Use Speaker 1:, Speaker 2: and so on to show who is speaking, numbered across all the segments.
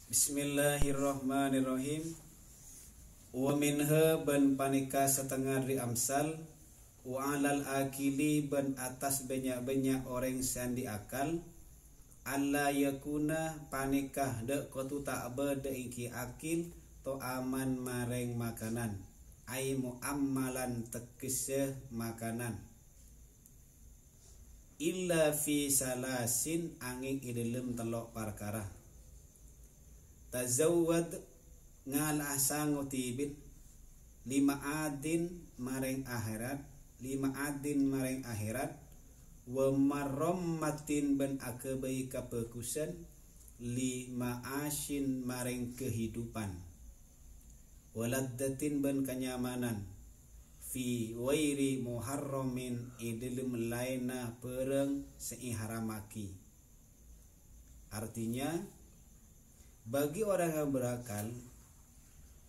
Speaker 1: Bismillahirrahmanirrahim. Wa minha ban panika setengah ri amsal wa alal akili ban atas banyak-banyak orang sandi akal alla yakuna panikah de kotu tak berde iki akil to aman mareng makanan ai muammalan tekese makanan illa fi salasin angin idelem telok perkara tazawwad ngal asango tibin lima adin mareng akhirat wa marrammatin ben akabai kapekusan lima asin mareng kehidupan waladdatin ben kenyamanan fi wairi muharramin idilum laina pereng seiharamaki. Artinya bagi orang yang berakal,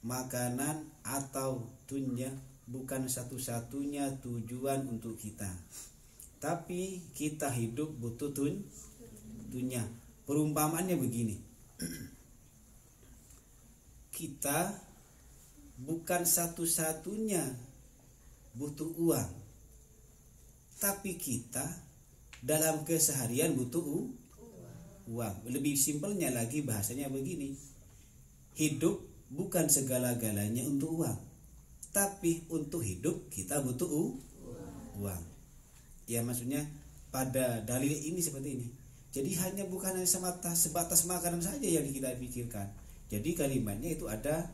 Speaker 1: makanan atau dunya bukan satu-satunya tujuan untuk kita. Tapi kita hidup butuh dunya. Perumpamaannya begini. Kita bukan satu-satunya butuh uang. Tapi kita dalam keseharian butuh uang. Lebih simpelnya lagi bahasanya begini. Hidup bukan segala-galanya untuk uang. Tapi untuk hidup kita butuh uang. Ya maksudnya pada dalil ini seperti ini. Jadi hanya bukan hanya sebatas makanan saja yang kita pikirkan. Jadi kalimatnya itu ada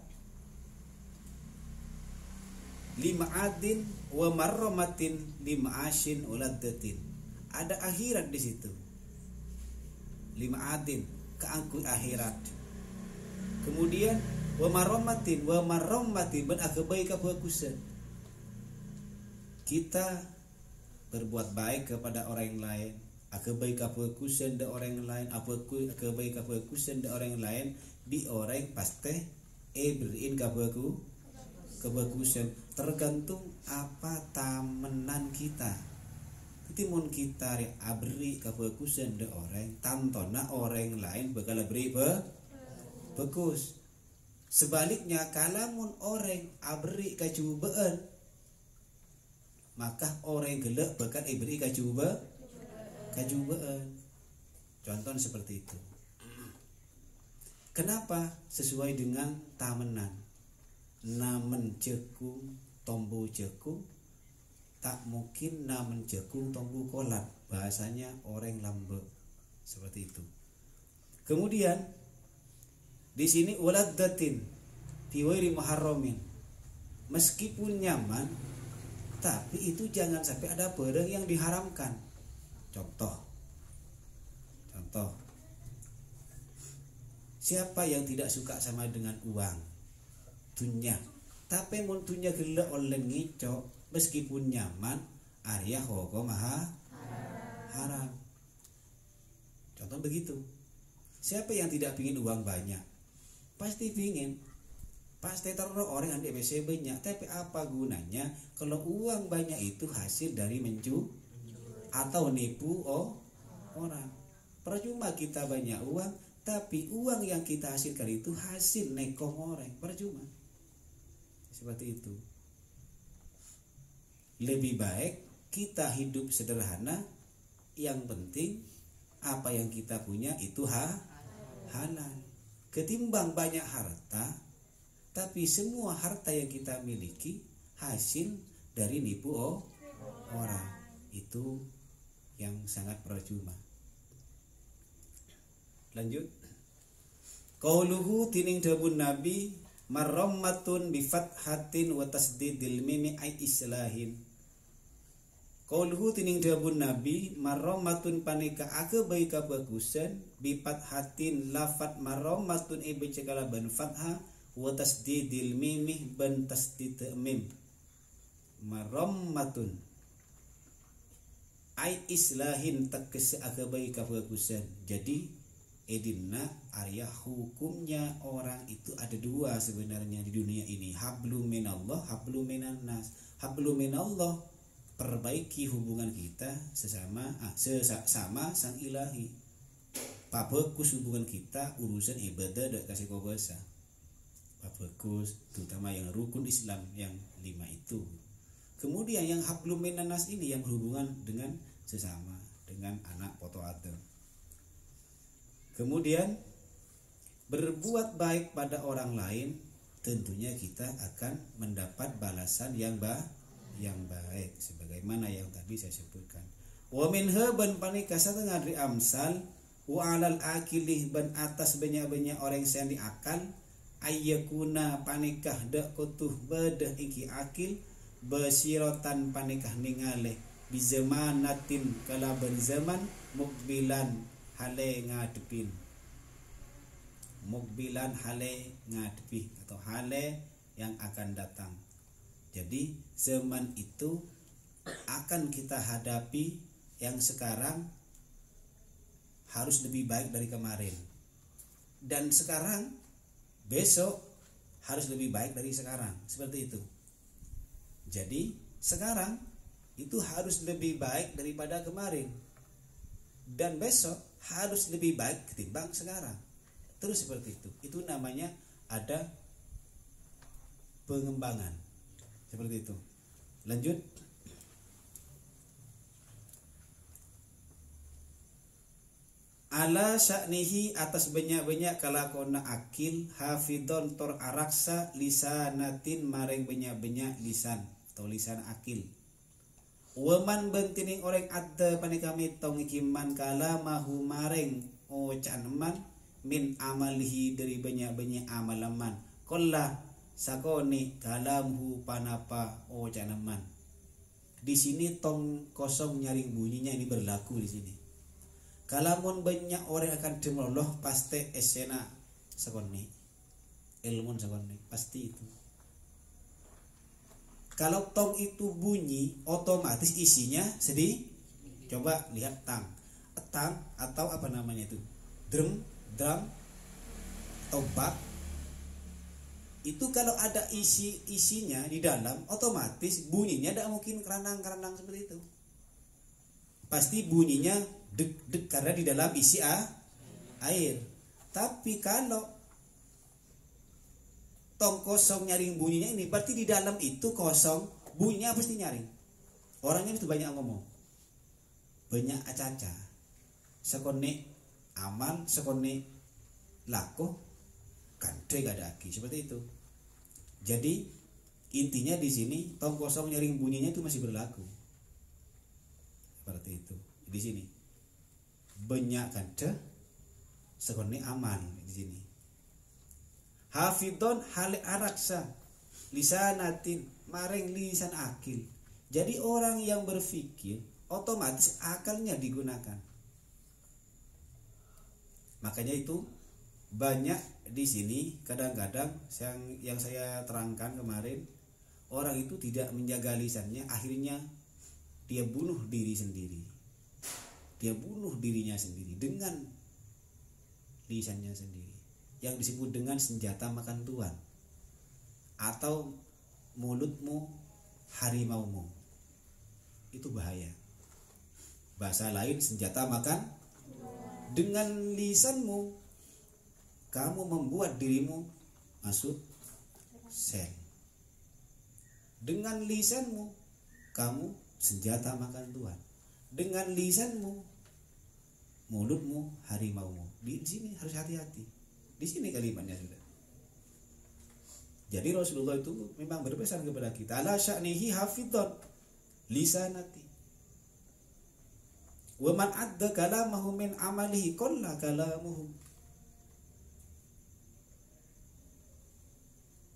Speaker 1: lima adin wa marramatin lima asin uladdatin. Ada akhirat di situ. Lima adin keangkut akhirat. Kemudian wa marramatin ben akabai kabagusan. Kita berbuat baik kepada orang lain, akabai kabagusan de orang lain, akabai kabagusan de orang lain di orang pasti beriin kebagusan tergantung apa tamenan kita. Timun kita abri kebagusan de orang tantona orang lain bakal beri bagus. Sebaliknya kalamun orang abri kacubaan maka orang gelak bakal beri kacubaan. Contoh seperti itu. Kenapa? Sesuai dengan tamenan. Namen jekung tombo jekung tak mungkin namen jagung tombu kolat, bahasanya orang lambe seperti itu. Kemudian di sini waladdatin fi wairi muharramin, meskipun nyaman tapi itu jangan sampai ada barang yang diharamkan. Contoh siapa yang tidak suka sama dengan uang dunya, tapi mun dunya gelek oleh ngicok meskipun nyaman, Arya hukum haram. Contoh begitu. Siapa yang tidak ingin uang banyak? Pasti ingin. Pasti terus orang yang BC banyak. Tapi apa gunanya kalau uang banyak itu hasil dari mencuri atau nipu orang? Percuma kita banyak uang, tapi uang yang kita hasilkan itu hasil nekong orang. Percuma. Seperti itu. Lebih baik kita hidup sederhana. Yang penting apa yang kita punya itu halal. Ketimbang banyak harta, tapi semua harta yang kita miliki hasil dari nipu orang. Itu yang sangat percuma. Lanjut. Qauluhu tining dawuh Nabi marrammatun bi fathatin wa tasdidil mimi ay islahin. Qauluhu tining dawuh Nabi marrammatun panika akabai kabagusan bi fathatin lafat marrammatun ibe cekala ban fathah wa tasdidil mimi ban tasdid mim. Marrammatun ay islahin tekese akabai kabagusan. Jadi edinna Arya hukumnya orang itu ada dua sebenarnya di dunia ini. Hablum minallah, hablum minan nas. Hablum minallah, perbaiki hubungan kita sesama sang ilahi. Bagus hubungan kita urusan ibadah dak kasih kau bahasa. Bagus terutama yang rukun Islam yang 5 itu. Kemudian yang hablum minan nas ini yang berhubungan dengan sesama, dengan anak foto Adam. Kemudian berbuat baik pada orang lain, tentunya kita akan mendapat balasan yang baik sebagaimana yang tadi saya sebutkan. Wa minha ban panika satengah dari amsal wa alal akilih ban atas banyak-banyak orang yang diakal ayyakuna panikah dak kutuh badah iki akil basiratan panikah ningaleh bi zamanatin kalaban zaman mukbilan hale ngadepin, mukbilan hale ngadepi atau hale yang akan datang. Jadi zaman itu akan kita hadapi yang sekarang harus lebih baik dari kemarin, dan sekarang besok harus lebih baik dari sekarang, seperti itu. Jadi sekarang itu harus lebih baik daripada kemarin, dan besok harus lebih baik ketimbang sekarang. Terus seperti itu. Itu namanya ada pengembangan. Seperti itu. Lanjut. Ala sya'nihi atas banyak-banyak kalakona akil hafidon tor araksa lisanatin maring banyak-banyak lisan atau lisan akil. Waman bentining orang ada panikami tong ikiman kala mahu maring caneman min amalihi dari banyak-banyak amalaman. Kolla sakoni kalamhu panapa caneman. Di sini tong kosong nyaring bunyinya ini berlaku di sini. Kalamun banyak orang akan demoloh pasti esena sakoni. Ilmu sakoni pasti itu. Kalau tong itu bunyi, otomatis isinya sedih. Coba lihat tang atau apa namanya itu, drum atau bak. Itu kalau ada isinya di dalam, otomatis bunyinya tidak mungkin keranang seperti itu. Pasti bunyinya deg karena di dalam isi air. Tapi kalau tong kosong nyaring bunyinya ini, berarti di dalam itu kosong, bunyinya pasti nyaring. Orangnya itu banyak ngomong, banyak acaca, sekone aman, sekone laku, kante gak ada aki, seperti itu. Jadi intinya di sini tong kosong nyaring bunyinya itu masih berlaku, seperti itu. Di sini banyak kante, sekone aman di sini. Hafidon hale araksa lisanatin maring lisan akil. Jadi orang yang berpikir otomatis akalnya digunakan. Makanya itu banyak di sini kadang-kadang yang saya terangkan kemarin, orang itu tidak menjaga lisannya, akhirnya dia bunuh diri sendiri. Dia bunuh dirinya sendiri dengan lisannya sendiri. Yang disebut dengan senjata makan tuan, atau mulutmu harimaumu. Itu bahaya. Bahasa lain senjata makan. Dengan lisanmu kamu membuat dirimu masuk sel. Dengan lisanmu kamu senjata makan tuan. Dengan lisanmu mulutmu harimaumu. Di sini harus hati-hati. Di sini kalimatnya sudah. Jadi Rasulullah itu memang berpesan kepada kita, ala sya'nihi hafidhon lisanati. Wa man adda kalamahu min amalihi qalla kalamuhu.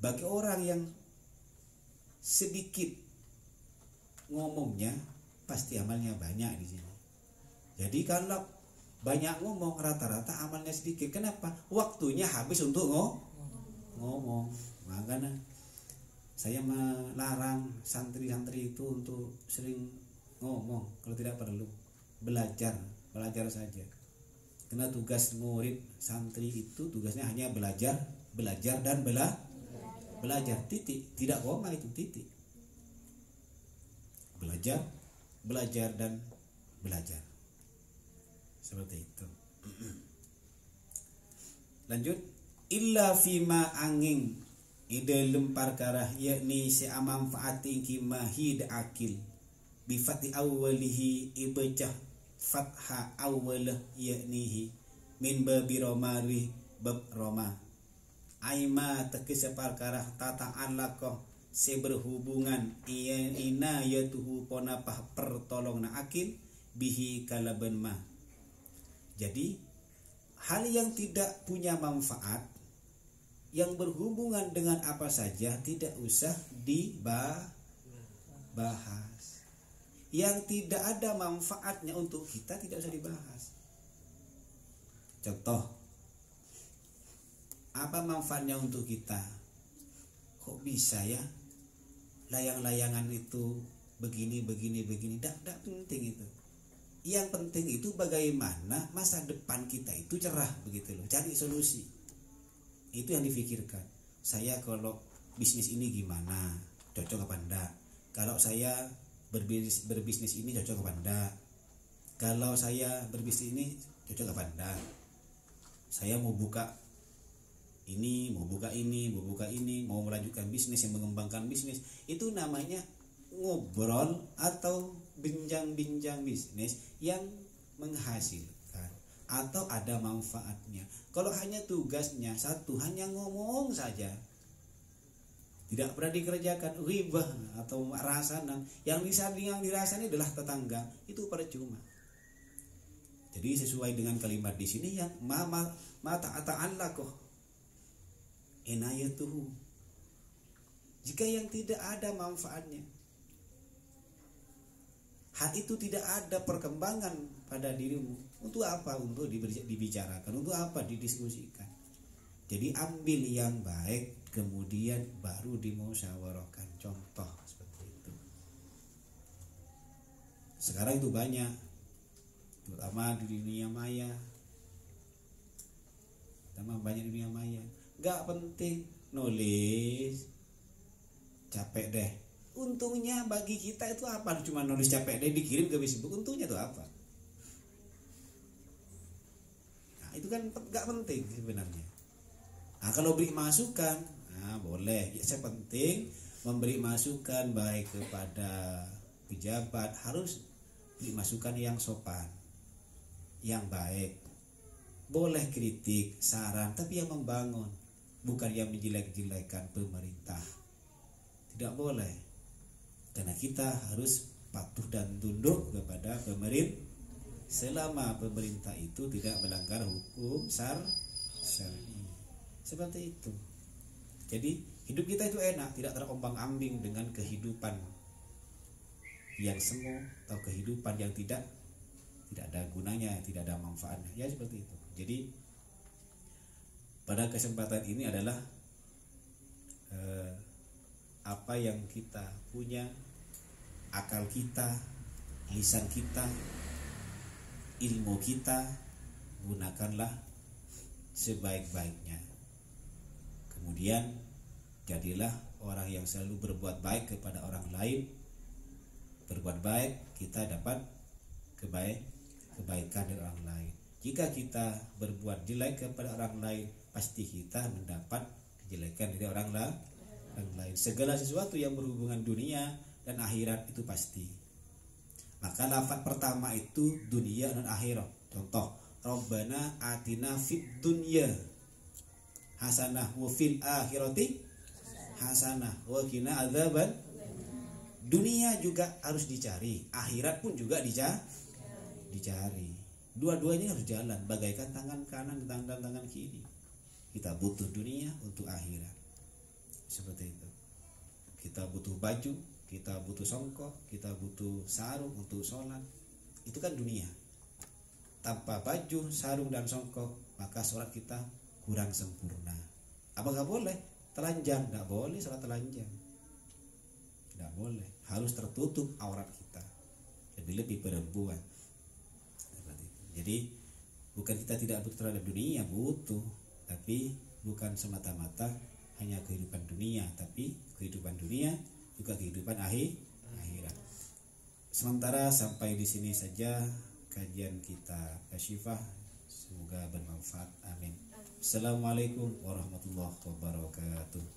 Speaker 1: Bagi orang yang sedikit ngomongnya, pasti amalnya banyak di sini. Jadi kalau banyak ngomong, rata-rata amalnya sedikit. Kenapa? Waktunya habis untuk ngomong. Makanya saya melarang santri-santri itu untuk sering ngomong kalau tidak perlu. Belajar saja. Karena tugas murid santri itu tugasnya hanya belajar dan belajar, titik. Tidak koma, itu titik. Belajar dan belajar. Seperti itu. Lanjut, illa fima angin idalem perkara yakni si manfaati kimahi akil bifati awalihi ibacah fatha awalah yaknihi min babi romari bab roma aima tekisa perkara tata alakoh se berhubungan ina yatuhu ponapah pertolong na akil bihi kalaban ma. Jadi hal yang tidak punya manfaat yang berhubungan dengan apa saja tidak usah dibahas. Yang tidak ada manfaatnya untuk kita tidak usah dibahas. Contoh, apa manfaatnya untuk kita? Kok bisa ya layang-layangan itu begini. Tidak penting itu. Yang penting itu bagaimana masa depan kita itu cerah begitu loh. Cari solusi. Itu yang difikirkan. Saya kalau bisnis ini gimana? Cocok apa enggak? Kalau saya berbisnis ini cocok apa enggak? Kalau saya berbisnis ini cocok apa enggak? Saya mau buka ini, mau melanjutkan bisnis, yang mengembangkan bisnis. Itu namanya ngobrol atau bincang-bincang bisnis yang menghasilkan atau ada manfaatnya. Kalau hanya tugasnya satu, hanya ngomong saja, tidak pernah dikerjakan, ribah atau rasanan, yang dirasani adalah tetangga, itu percuma. Jadi sesuai dengan kalimat di sini yang mata ta'allakoh inayatuhu. Jika yang tidak ada manfaatnya, hal itu tidak ada perkembangan pada dirimu, untuk apa? Untuk dibicarakan, untuk apa? Didiskusikan. Jadi ambil yang baik, kemudian baru dimusyawarahkan. Contoh seperti itu. Sekarang itu banyak, terutama di dunia maya. Gak penting nulis, capek deh. Untungnya bagi kita itu apa? Cuma nulis capek deh dikirim ke Facebook. Untungnya itu apa? Nah, itu kan gak penting sebenarnya. Nah, kalau beri masukan, nah boleh. Ya, saya penting memberi masukan baik kepada pejabat, harus beri masukan yang sopan, yang baik. Boleh kritik, saran, tapi yang membangun, bukan yang menjelek-jelekan pemerintah. Tidak boleh. Karena kita harus patuh dan tunduk kepada pemerintah selama pemerintah itu tidak melanggar hukum syar'i. Seperti itu. Jadi hidup kita itu enak, tidak terombang-ambing dengan kehidupan yang semu atau kehidupan yang tidak ada gunanya, tidak ada manfaatnya. Ya seperti itu. Jadi pada kesempatan ini adalah apa yang kita punya, akal kita, lisan kita, ilmu kita, gunakanlah sebaik-baiknya. Kemudian jadilah orang yang selalu berbuat baik kepada orang lain. Berbuat baik, kita dapat kebaikan dari orang lain. Jika kita berbuat jelek kepada orang lain, pasti kita mendapat kejelekan dari orang lain. Segala sesuatu yang berhubungan dunia dan akhirat itu pasti. Maka lafaz pertama itu dunia dan akhirat. Contoh, Rabbana atina fid dunya hasanah wa fil akhirati hasanah wa qina adzaban. Dunia juga harus dicari, akhirat pun juga dicari. Dua-duanya harus jalan bagaikan tangan kanan dan tangan kiri. Kita butuh dunia untuk akhirat. Seperti itu. Kita butuh baju, kita butuh songkok, kita butuh sarung untuk sholat. Itu kan dunia. Tanpa baju, sarung dan songkok, maka sholat kita kurang sempurna. Apakah boleh telanjang? Tidak boleh sholat telanjang. Tidak boleh. Harus tertutup aurat kita. Lebih-lebih perempuan. Jadi bukan kita tidak butuh terhadap dunia, butuh, tapi bukan semata-mata hanya kehidupan dunia, tapi kehidupan dunia juga kehidupan akhirat. Sementara sampai di sini saja kajian kita Kasyifah, semoga bermanfaat. Amin. Assalamualaikum warahmatullahi wabarakatuh.